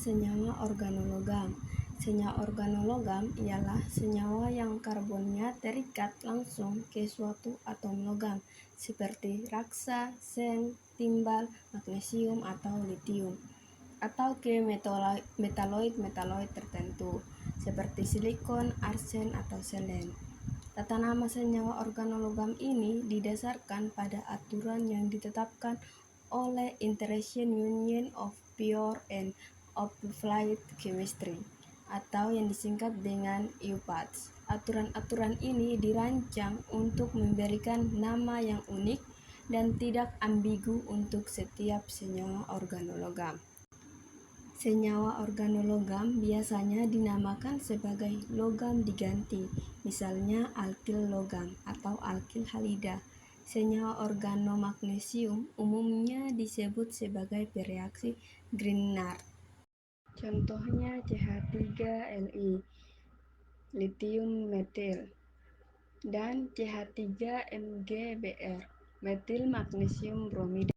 senyawa organologam. Senyawa organologam ialah senyawa yang karbonnya terikat langsung ke suatu atom logam, seperti raksa, seng, timbal, magnesium, atau litium, atau ke metaloid tertentu, seperti silikon, arsen, atau selen. Tata nama senyawa organologam ini didasarkan pada aturan yang ditetapkan oleh International Union of Pure and Applied Chemistry, atau yang disingkat dengan EUPACH. Aturan-aturan ini dirancang untuk memberikan nama yang unik dan tidak ambigu untuk setiap senyawa organologam. Senyawa organologam biasanya dinamakan sebagai logam diganti, misalnya alkil logam atau alkil halida. Senyawa organomagnesium umumnya disebut sebagai bereaksi Grignard. Contohnya CH3Li, litium metil, dan CH3MgBr, metil magnesium bromida.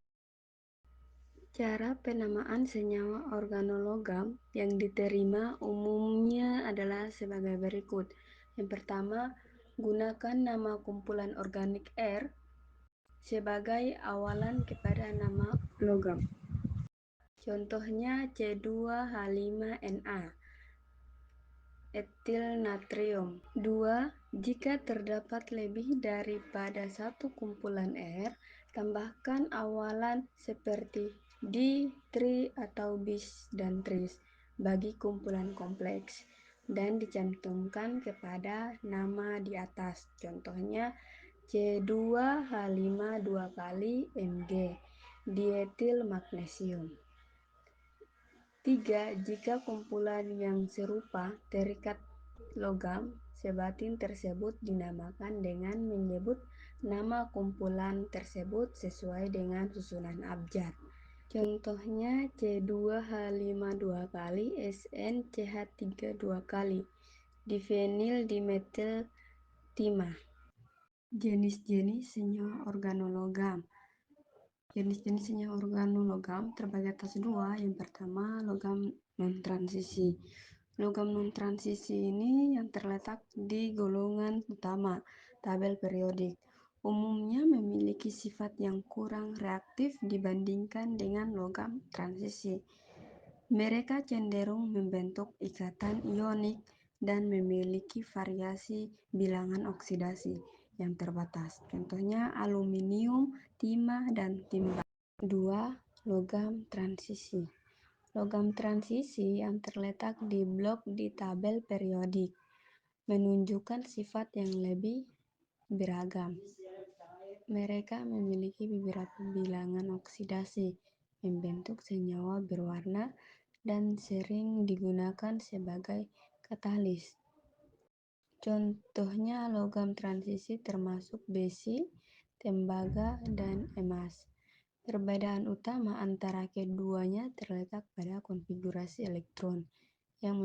Cara penamaan senyawa organologam yang diterima umumnya adalah sebagai berikut. Yang pertama, gunakan nama kumpulan organik R sebagai awalan kepada nama logam. Contohnya C2H5Na, etil natrium. 2. Jika terdapat lebih daripada satu kumpulan R, tambahkan awalan seperti di, tri, atau bis, dan tris bagi kumpulan kompleks dan dicantumkan kepada nama di atas. Contohnya C2H5 2 kali Mg, dietil magnesium. 3. Jika kumpulan yang serupa terikat logam sebatin tersebut dinamakan dengan menyebut nama kumpulan tersebut sesuai dengan susunan abjad. Contohnya C2H5 2 kali SnCH3 2 kali difenil dimetil timah. Jenis-jenis senyawa organologam. Jenis-jenis senyawa organologam terbagi atas dua. Yang pertama, logam non-transisi. Logam non-transisi ini yang terletak di golongan utama tabel periodik. Umumnya memiliki sifat yang kurang reaktif dibandingkan dengan logam transisi. Mereka cenderung membentuk ikatan ionik dan memiliki variasi bilangan oksidasi yang terbatas. Contohnya aluminium, timah, dan timbal. 2. Logam transisi. Logam transisi yang terletak di blok di tabel periodik menunjukkan sifat yang lebih beragam. Mereka memiliki beberapa bilangan oksidasi, membentuk senyawa berwarna, dan sering digunakan sebagai katalis. Contohnya logam transisi termasuk besi, tembaga, dan emas. Perbedaan utama antara keduanya terletak pada konfigurasi elektron yang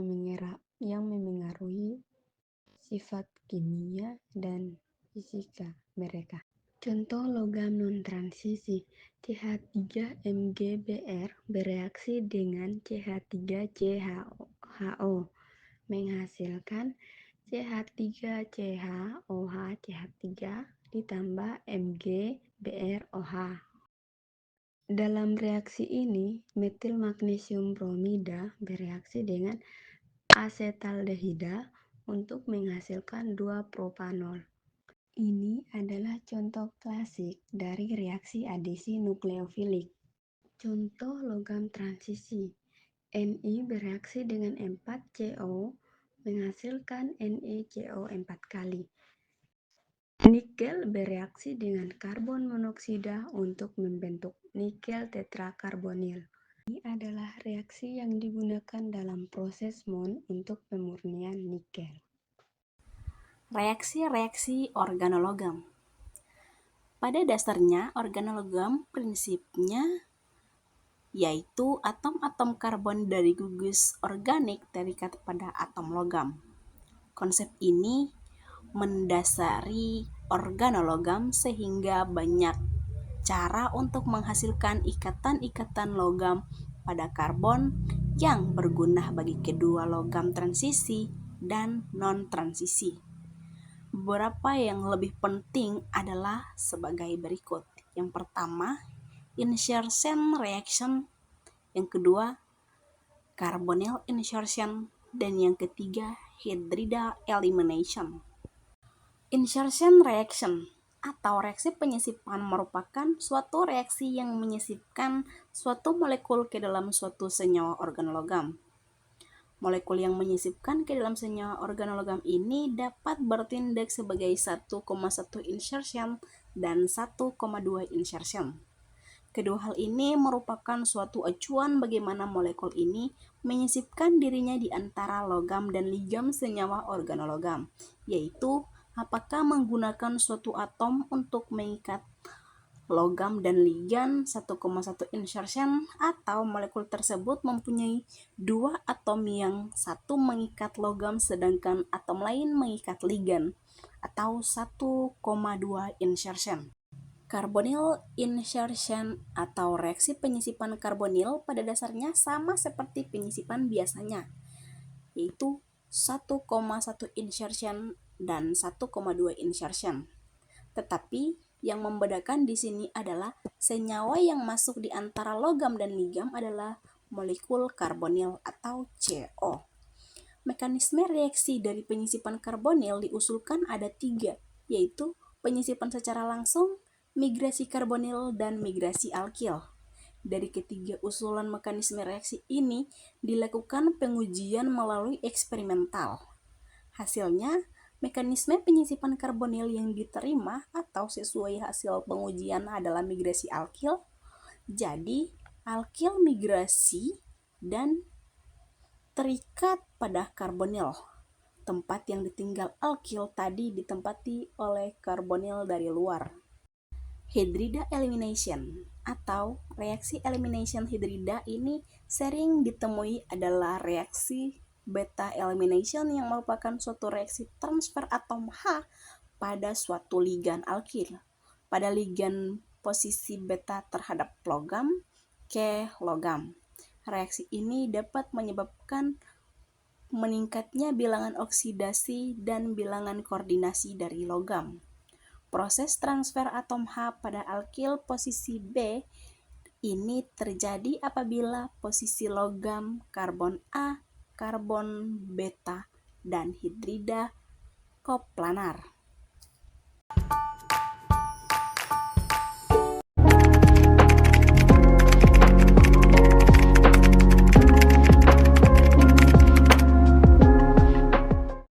memengaruhi sifat kimia dan fisika mereka. Contoh logam non-transisi, CH3MgBr bereaksi dengan CH3CHO menghasilkan CH3CHOH-CH3 ditambah MgBrOH. Dalam reaksi ini, metil magnesium bromida bereaksi dengan asetaldehida untuk menghasilkan 2-propanol. Ini adalah contoh klasik dari reaksi adisi nukleofilik. Contoh logam transisi, Ni bereaksi dengan 4CO menghasilkan NeCO 4 kali. Nikel bereaksi dengan karbon monoksida untuk membentuk nikel tetrakarbonil. Ini adalah reaksi yang digunakan dalam proses MON untuk pemurnian nikel. Reaksi-reaksi organologam. Pada dasarnya, organologam prinsipnya yaitu atom-atom karbon dari gugus organik terikat pada atom logam. Konsep ini mendasari organologam sehingga banyak cara untuk menghasilkan ikatan-ikatan logam pada karbon yang berguna bagi kedua logam transisi dan non-transisi. Beberapa yang lebih penting adalah sebagai berikut. Yang pertama, insertion reaction. Yang kedua, carbonyl insertion. Dan yang ketiga, hydride elimination. Insertion reaction atau reaksi penyisipan merupakan suatu reaksi yang menyisipkan suatu molekul ke dalam suatu senyawa organologam. Molekul yang menyisipkan ke dalam senyawa organologam ini dapat bertindak sebagai 1,1 insertion dan 1,2 insertion. Kedua hal ini merupakan suatu acuan bagaimana molekul ini menyisipkan dirinya di antara logam dan ligam senyawa organologam, yaitu apakah menggunakan suatu atom untuk mengikat logam dan ligan 1,1 insertion atau molekul tersebut mempunyai dua atom yang satu mengikat logam sedangkan atom lain mengikat ligan atau 1,2 insertion. Carbonyl insertion atau reaksi penyisipan karbonil pada dasarnya sama seperti penyisipan biasanya, yaitu 1,1 insertion dan 1,2 insertion. Tetapi yang membedakan di sini adalah senyawa yang masuk di antara logam dan ligam adalah molekul karbonil atau CO. Mekanisme reaksi dari penyisipan karbonil diusulkan ada 3, yaitu penyisipan secara langsung, migrasi karbonil, dan migrasi alkil. Dari ketiga usulan mekanisme reaksi ini dilakukan pengujian melalui eksperimental. Hasilnya, mekanisme penyisipan karbonil yang diterima atau sesuai hasil pengujian adalah migrasi alkil. Jadi, alkil migrasi dan terikat pada karbonil. Tempat yang ditinggal alkil tadi ditempati oleh karbonil dari luar. Hydride elimination atau reaksi elimination hydride ini sering ditemui adalah reaksi beta elimination yang merupakan suatu reaksi transfer atom H pada suatu ligan alkil. Pada ligan posisi beta terhadap logam ke logam. Reaksi ini dapat menyebabkan meningkatnya bilangan oksidasi dan bilangan koordinasi dari logam. Proses transfer atom H pada alkil posisi B ini terjadi apabila posisi logam karbon A, karbon beta, dan hidrida koplanar.